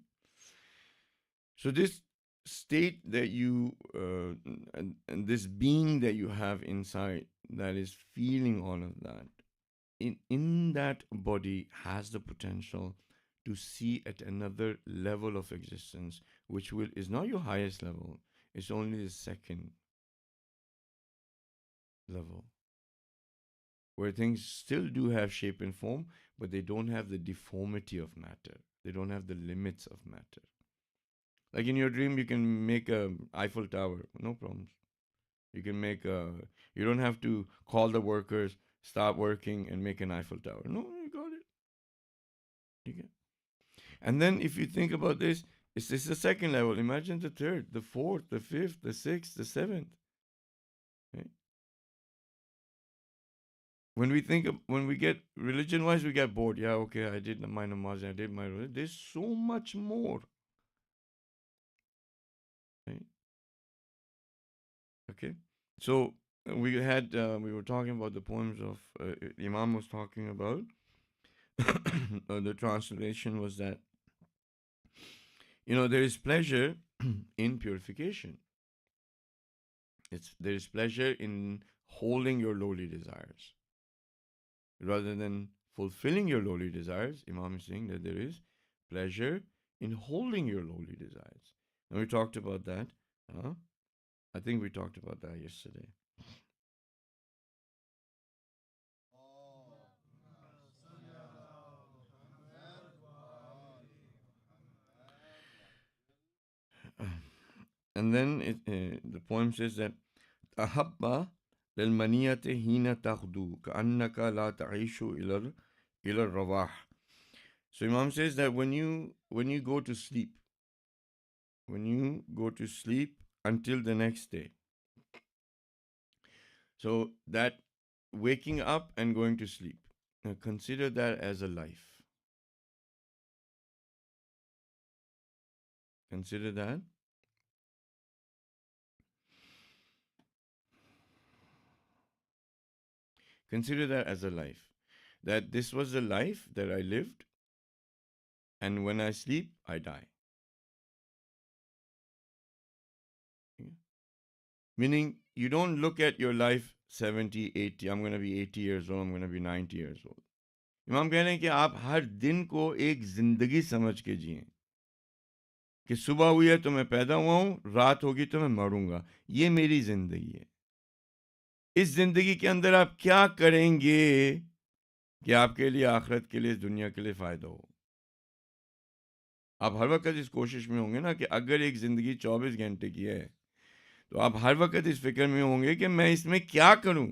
So this state that you and this being that you have inside that is feeling all of that, in that body has the potential to see at another level of existence, which is not your highest level, it's only the second level, where things still do have shape and form, but they don't have the deformity of matter. They don't have the limits of matter. Like in your dream, you can make a Eiffel Tower, no problems. You can make you don't have to call the workers, stop working, and make an Eiffel Tower. No, you got it. You get. And then if you think about this, it's the second level. Imagine the third, the fourth, the fifth, the sixth, the seventh. Right? When we get religion-wise, we get bored. Yeah, okay, I did my namaz, I did my religion. There's so much more. Right? Okay, so we were talking about the poems of Imam was talking about. The translation was that there is pleasure in purification. There is pleasure in holding your lowly desires. Rather than fulfilling your lowly desires, Imam is saying that there is pleasure in holding your lowly desires. And we talked about that. I think we talked about that yesterday. And then the poem says that أحب للمنية حين تغدو كأنك لا تعيش إلى الرواح. So Imam says that when you go to sleep, until the next day, so that waking up and going to sleep, consider that as a life. Consider that as a life. That this was the life that I lived, and when I sleep, I die. Meaning, you don't look at your life 70, 80, I'm going to be 80 years old, I'm going to be 90 years old. इमाम कह रहे हैं कि आप हर दिन को एक जिंदगी समझ के जिएं कि सुबह हुई है तो मैं पैदा हुआ हूं, रात होगी तो मैं मरूंगा. ये मेरी जिंदगी है. इस जिंदगी के अंदर आप क्या करेंगे कि आपके लिए, आखिरत के लिए, दुनिया के लिए फायदा हो. आप हर वक्त इस कोशिश में होंगे ना कि अगर एक जिंदगी 24 घंटे की है तो आप हर वक्त इस फिक्र में होंगे कि मैं इसमें क्या करूं.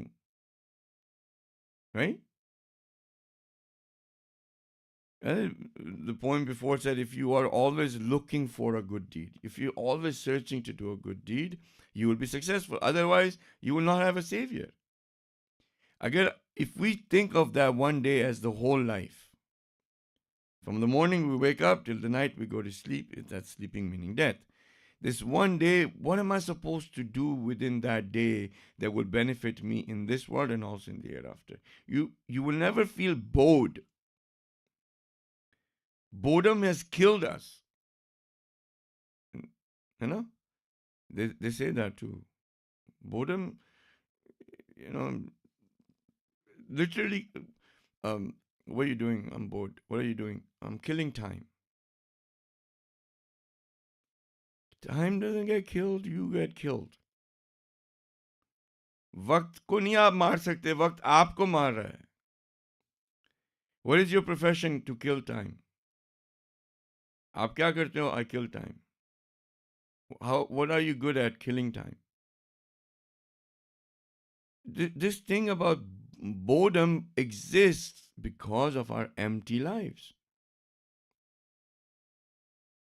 Right? The poem before said, if you are always looking for a good deed, if you're always searching to do a good deed, you will be successful. Otherwise, you will not have a savior. Again, if we think of that one day as the whole life, from the morning we wake up till the night we go to sleep, that's sleeping meaning death. This one day, what am I supposed to do within that day that will benefit me in this world and also in the hereafter? You will never feel bored. Boredom has killed us. You know, they say that too. Boredom, you know, literally, what are you doing? I'm bored. What are you doing? I'm killing time. Time doesn't get killed, you get killed. वक्त को नहीं आप मार सकते, वक्त आपको मार रहा है. What is your profession to kill time? आप क्या करते हो? I kill time. What are you good at killing time? This thing about boredom exists because of our empty lives.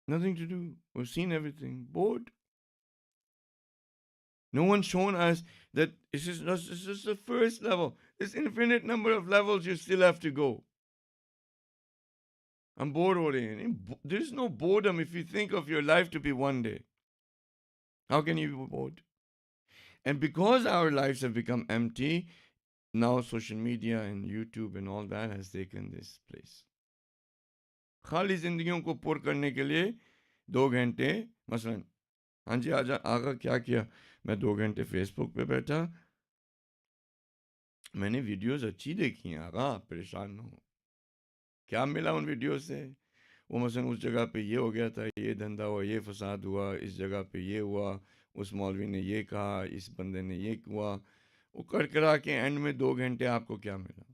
Nothing to do. We've seen everything. Bored. No one's shown us that this is the first level. There's infinite number of levels you still have to go. I'm bored already. There's no boredom if you think of your life to be one day. How can you be bored? And because our lives have become empty, now social media and YouTube and all that has taken this place. खाली जिंदगियों को पुर करने के लिए 2 घंटे, मसलन हाँ जी आगा क्या किया, मैं 2 घंटे फेसबुक पे बैठा, मैंने वीडियोस अच्छी देखी हैं आगा, परेशान न हो. क्या मिला उन वीडियो से? वो मसलन उस जगह पे ये हो गया था, ये धंधा हुआ, ये फसाद हुआ, इस जगह पे ये हुआ, उस मौलवी ने ये कहा, इस बंदे ने ये हुआ. वो कर करा के एंड में 2 घंटे आपको क्या मिला?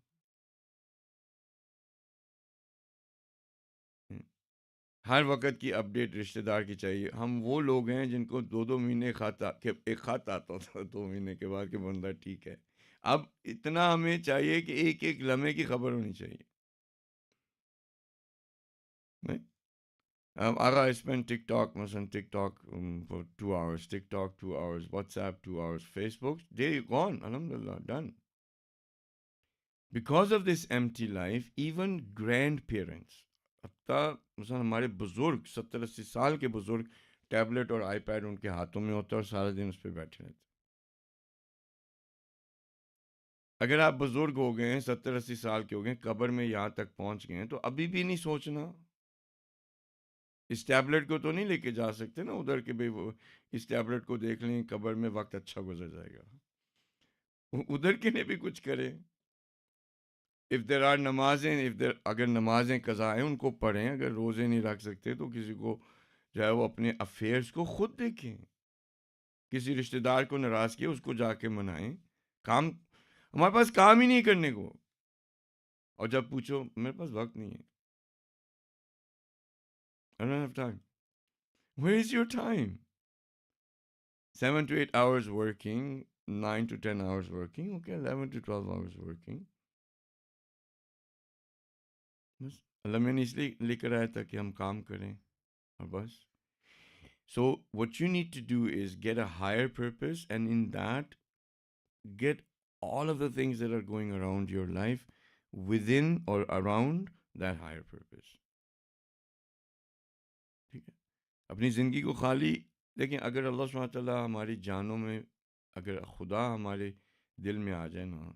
हर वक्त की अपडेट रिश्तेदार की चाहिए. हम वो लोग हैं जिनको 2-2 महीने खाता के एक खत आता था 2 महीने के बाद कि बंदा ठीक है. अब इतना हमें चाहिए कि एक एक लम्हे की खबर होनी चाहिए. नहीं? I spend TikTok, مثلا TikTok for 2 hours, TikTok 2 hours, WhatsApp 2 hours, Facebook, there you gone, alhamdulillah, done. Because of this empty life, even grandparents, مثلا हमारे बुजुर्ग 70-80 साल के बुजुर्ग, टैबलेट और आईपैड उनके हाथों में होता है और सारा दिन उस पर बैठे रहते. अगर आप बुजुर्ग हो गए हैं, 70-80 साल के हो गए, कब्र में यहाँ तक पहुंच गए हैं, तो अभी भी नहीं सोचना. इस टैबलेट को तो नहीं लेके जा सकते ना उधर के भाई वो इस टैबलेट को देख लें, कब्र में वक्त अच्छा गुजर जाएगा. उधर के ने भी कुछ करें. इफ़ देर आर नमाजें, अगर नमाजें कज़ा हैं उनको पढ़ें. अगर रोज़े नहीं रख सकते तो किसी को जो है वो अपने अफेयर्स को खुद देखें. किसी रिश्तेदार को नाराज़ किया, उसको जाके मनाएं. काम, हमारे पास काम ही नहीं करने को. और जब पूछो मेरे पास वक्त नहीं है, I don't have time. Where is your time? 7 to 8 hours working, 9 to 10 hours working, okay, 11 to 12 hours working. बस अल्लाह मैंने इसलिए लेकर आया था कि हम काम करें और बस. So what you need to do is get a higher purpose, and in that get all of the things that are going around your life within or around that higher purpose. ठीक है? अपनी ज़िंदगी को खाली देखें. अगर अल्लाह सुब्हानहू व तआला हमारी जानों में, अगर खुदा हमारे दिल में आ जाए ना,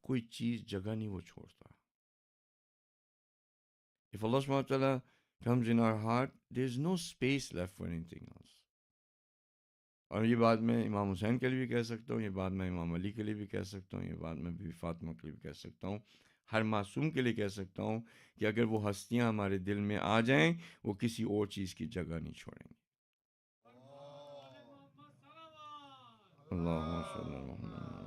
कोई चीज़ जगह नहीं वो छोड़ता. If Allah subhanahu wa ta'ala comes in our heart, there's no space left for anything else. और ये बात मैं इमाम हुसैन के लिए भी कह सकता हूँ, ये बात मैं इमाम अली के लिए भी कह सकता हूँ, ये बात मैं बीवी फातिमा के लिए भी कह सकता हूँ, हर मासूम के लिए कह सकता हूँ कि अगर वो हस्तियाँ हमारे दिल में आ जाएं, वो किसी और चीज़ की जगह नहीं छोड़ेंगे. अल्लाहुम्मा सल्ली अला Muhammad.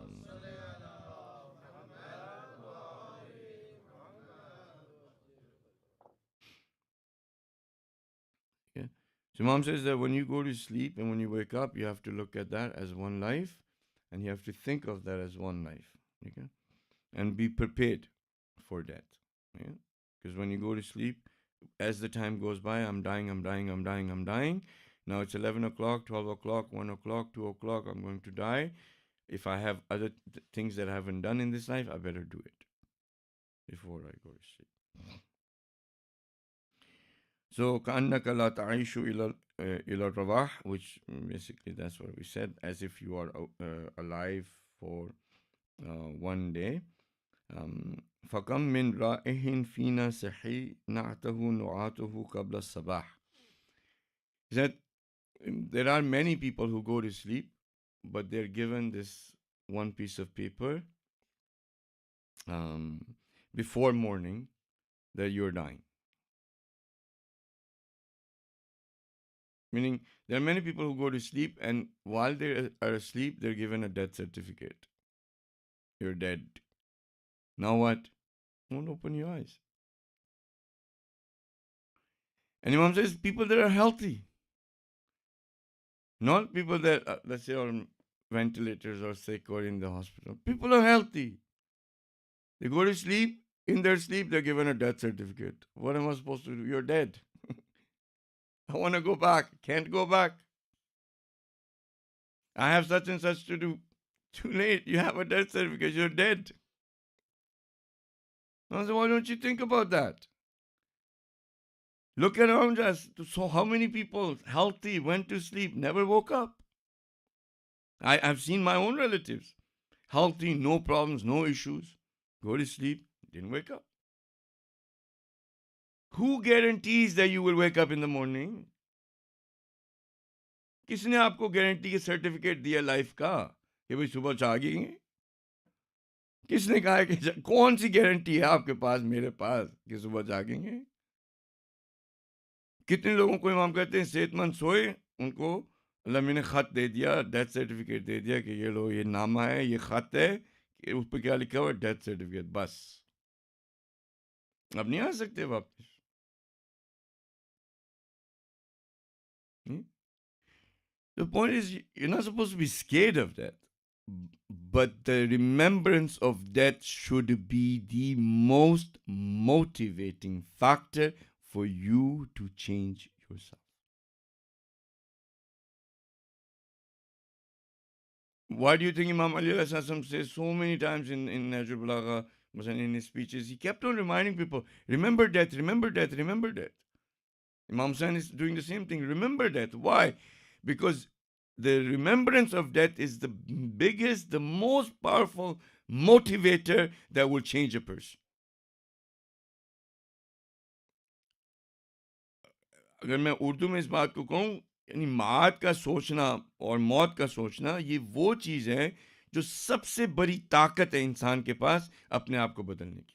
Yeah. So Imam says that when you go to sleep and when you wake up, you have to look at that as one life, and you have to think of that as one life. Okay? And be prepared for death. Yeah? Because when you go to sleep, as the time goes by, I'm dying, I'm dying, I'm dying, I'm dying. Now it's 11 o'clock, 12 o'clock, 1 o'clock, 2 o'clock, I'm going to die. If I have other things that I haven't done in this life, I better do it before I go to sleep. So, كَأَنَّكَ لَا تَعِيشُ إِلَى الرَّوَاحِ, which basically that's what we said, as if you are alive for one day. فَكَمْ مِنْ رَائِحٍ فِينَا صَحِي نَعْتَهُ نُعَاتُهُ قَبْلَ الصَّبَاحِ. He said, there are many people who go to sleep, but they're given this one piece of paper before morning that you're dying. Meaning, there are many people who go to sleep, and while they are asleep, they're given a death certificate. You're dead. Now what? Won't open your eyes. And Imam says, people that are healthy, not people that, let's say, are on ventilators or sick or in the hospital. People are healthy. They go to sleep. In their sleep, they're given a death certificate. What am I supposed to do? You're dead. I want to go back. Can't go back. I have such and such to do. Too late. You have a death certificate. You're dead. I said, why don't you think about that? Look around us. So how many people healthy went to sleep, never woke up? I've seen my own relatives. Healthy, no problems, no issues. Go to sleep, didn't wake up. Who guarantees that you will wake up in the morning? किसने आपको guarantee के certificate दिया life का कि भाई सुबह जागेंगे? किसने कहा कि कौन सी गारंटी है आपके पास मेरे पास कि सुबह जागेंगे? कितने लोगों को इमाम कहते हैं सेहतमंद सोए, उनको अल्लाह मैंने खत दे दिया, डेथ सर्टिफिकेट दे दिया कि ये लो, ये नामा है, ये खत है, कि उस पर क्या लिखा हुआ है? Death certificate. बस अब नहीं आ सकते वापस. The point is, you're not supposed to be scared of death, but the remembrance of death should be the most motivating factor for you to change yourself. Why do you think Imam Ali says so many times in Najr Balagha, in his speeches, he kept on reminding people, remember death, remember death, remember death. Imam Hassan is doing the same thing, remember death. Why? Because the remembrance of death is the biggest, the most powerful motivator that will change a person. अगर मैं उर्दू में इस बात को कहूँ, यानी मात का सोचना और मौत का सोचना, ये वो चीज़ है जो सबसे बड़ी ताकत है इंसान के पास अपने आप को बदलने की.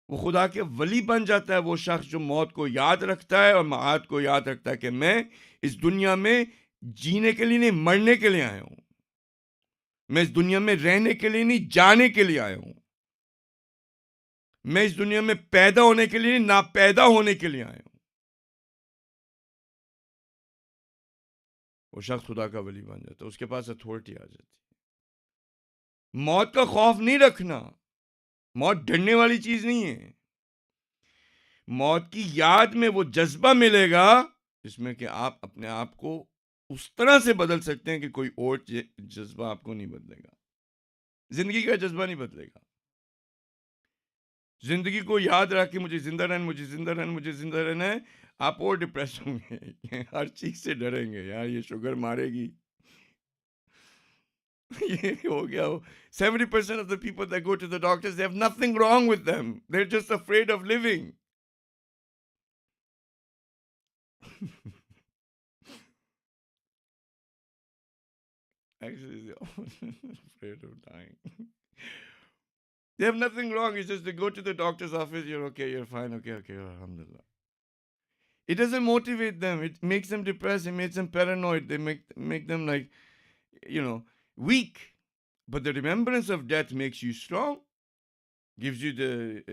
वो खुदा के वली बन जाता है वो शख्स जो मौत को याद रखता है और मात को याद रखता है कि मैं इस दुनिया में जीने के लिए नहीं, मरने के लिए आया हूं. मैं इस दुनिया में रहने के लिए नहीं, जाने के लिए आया हूं. मैं इस दुनिया में पैदा होने के लिए नहीं, ना पैदा होने के लिए आया हूं. वो शख्स खुदा का वली बन जाता है, उसके पास अथॉरिटी आ जाती है. मौत का खौफ नहीं रखना. मौत डरने वाली चीज नहीं है. मौत की याद में वो जज्बा मिलेगा जिसमें कि आप अपने आप को उस तरह से बदल सकते हैं कि कोई और जज्बा आपको नहीं बदलेगा. जिंदगी का जज्बा नहीं बदलेगा. जिंदगी को याद रख के मुझे जिंदा रहना, मुझे जिंदा रहना, मुझे जिंदा रहना है, आप और डिप्रेस होंगे. हर चीज से डरेंगे, यार ये शुगर मारेगी. ये हो गया. 70% of the people that go to the doctors, they have nothing wrong with them. They're just afraid of living. Actually, they're afraid of dying. They have nothing wrong. It's just they go to the doctor's office, you're okay, you're fine, okay, alhamdulillah. It doesn't motivate them. It makes them depressed. It makes them paranoid. They make them like, weak. But the remembrance of death makes you strong, gives you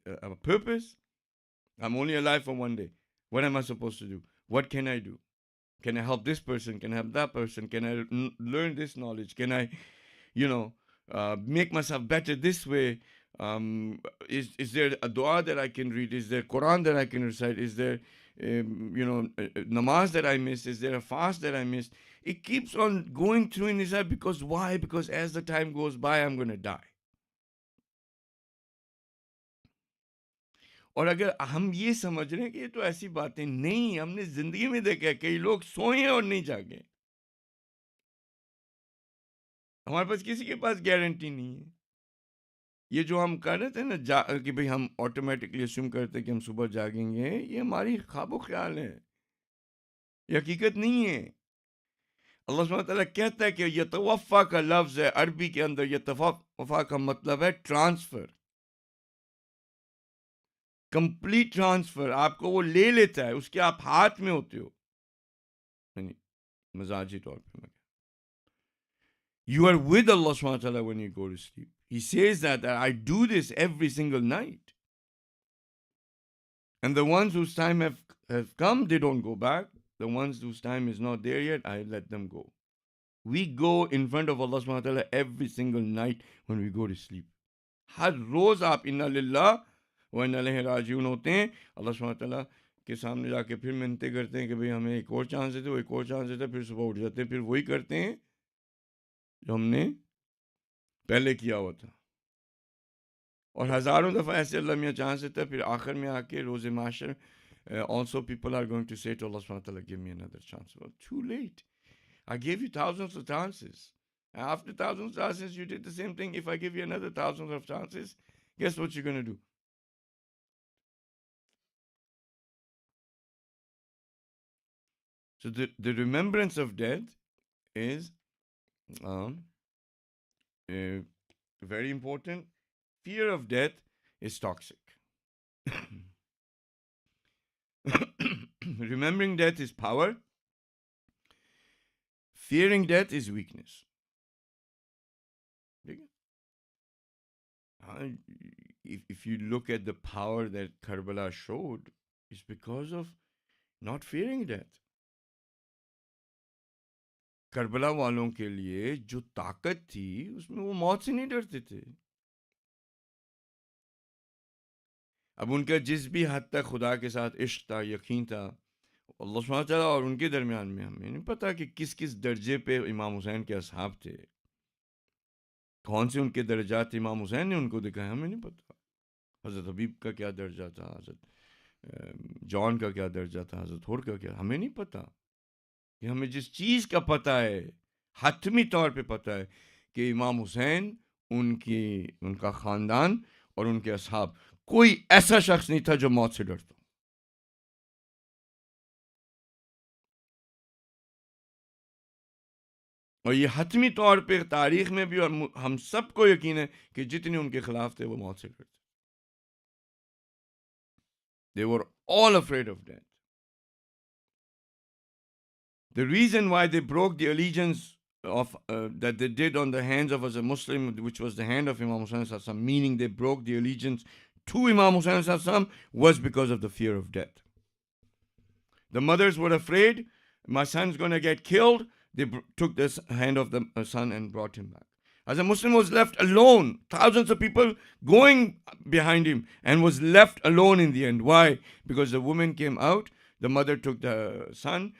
a purpose. I'm only alive for one day. What am I supposed to do? What can I do? Can I help this person? Can I help that person? Can I learn this knowledge? Can I, make myself better this way? Is there a dua that I can read? Is there Quran that I can recite? Is there, namaz that I miss? Is there a fast that I missed? It keeps on going through in his head. Because why? Because as the time goes by, I'm going to die. और अगर हम ये समझ रहे हैं कि ये तो ऐसी बातें नहीं, हमने जिंदगी में देखा है कई लोग सोए और नहीं जागे. हमारे पास किसी के पास गारंटी नहीं है. ये जो हम कर रहे थे ना कि भाई हम ऑटोमेटिकली अस्यूम करते कि हम सुबह जागेंगे, ये हमारी ख्वाबो ख्याल है, ये हकीकत नहीं है। अल्लाह सुब्हानहू व तआला कहता है कि यतवफ़ा का लफ्ज़ है अरबी के अंदर, यतवफ़ा का मतलब है ट्रांसफर, कंप्लीट ट्रांसफर। आपको वो ले लेता है, उसके आप हाथ में होते हो। नहीं, मजाजी तौर पे मैं, you are with Allah subhanahu wa ta'ala when you go to sleep. He says that I do this every single night. And the ones whose time have come, they don't go back. The ones whose time is not there yet, I let them go. We go in front of Allah subhanahu wa ta'ala every single night when we go to sleep. हर रोज आप इन्ना लिल्लाह व इन्ना इलैहि राजिऊन होते हैं, अल्लाह सुब्हानहू व तआला के सामने जाके फिर मिन्नतें करते हैं कि भाई हमें एक और चांस देते, वो एक और चांस देते, फिर सुबह उठ जाते हैं, फिर वही करते हैं जो हमने पहले किया हुआ था। और हज़ारों दफ़ा ऐसे अल्लाह मियाँ चांस देता है, फिर आखिर में आके रोज़ माशर also people are going to say to Allah subhanahu wa ta'ala, give me another chance. Well, too late. I gave you thousands of chances. After thousands of chances, you did the same thing. If I give you another thousands of chances, guess what you're going to do? So the remembrance of death is very important. Fear of death is toxic. Remembering death is power. Fearing death is weakness. If you look at the power that Karbala showed, it's because of not fearing death. Karbala वालों के लिए जो ताकत थी उसमें वो मौत से नहीं डरते थे। अब उनका जिस भी हद तक खुदा के साथ इश्क था, यकीन था, अल्लाह सुब्हानहू व तआला और उनके दरमियान में हमें नहीं पता कि किस किस दर्जे पे इमाम हुसैन के असहाब थे, कौन से उनके दर्जात इमाम हुसैन ने उनको दिखाया, हमें नहीं पता। हज़रत हबीब का क्या दर्जा था, हज़रत जॉन का क्या दर्जा था, हज़रत होर का क्या, हमें नहीं पता। कि हमें जिस चीज़ का पता है, हतमी तौर पे पता है कि इमाम हुसैन, उनका ख़ानदान और उनके असहाब, कोई ऐसा शख्स नहीं था जो मौत से डरता। और ये हतमी तौर पे तारीख में भी और हम सबको यकीन है कि जितने उनके खिलाफ थे वो मौत से डरते। They were all afraid of death. The reason why they broke the allegiance of that they did on the hands of as a Muslim, which was the hand of Imam Hussain Sassam, meaning they broke the allegiance to Imam Hussain Sassam, was because of the fear of death. The mothers were afraid, my son's going to get killed. They took the hand of the son and brought him back. As a Muslim was left alone, thousands of people going behind him, and was left alone in the end. Why? Because the woman came out, the mother took the son.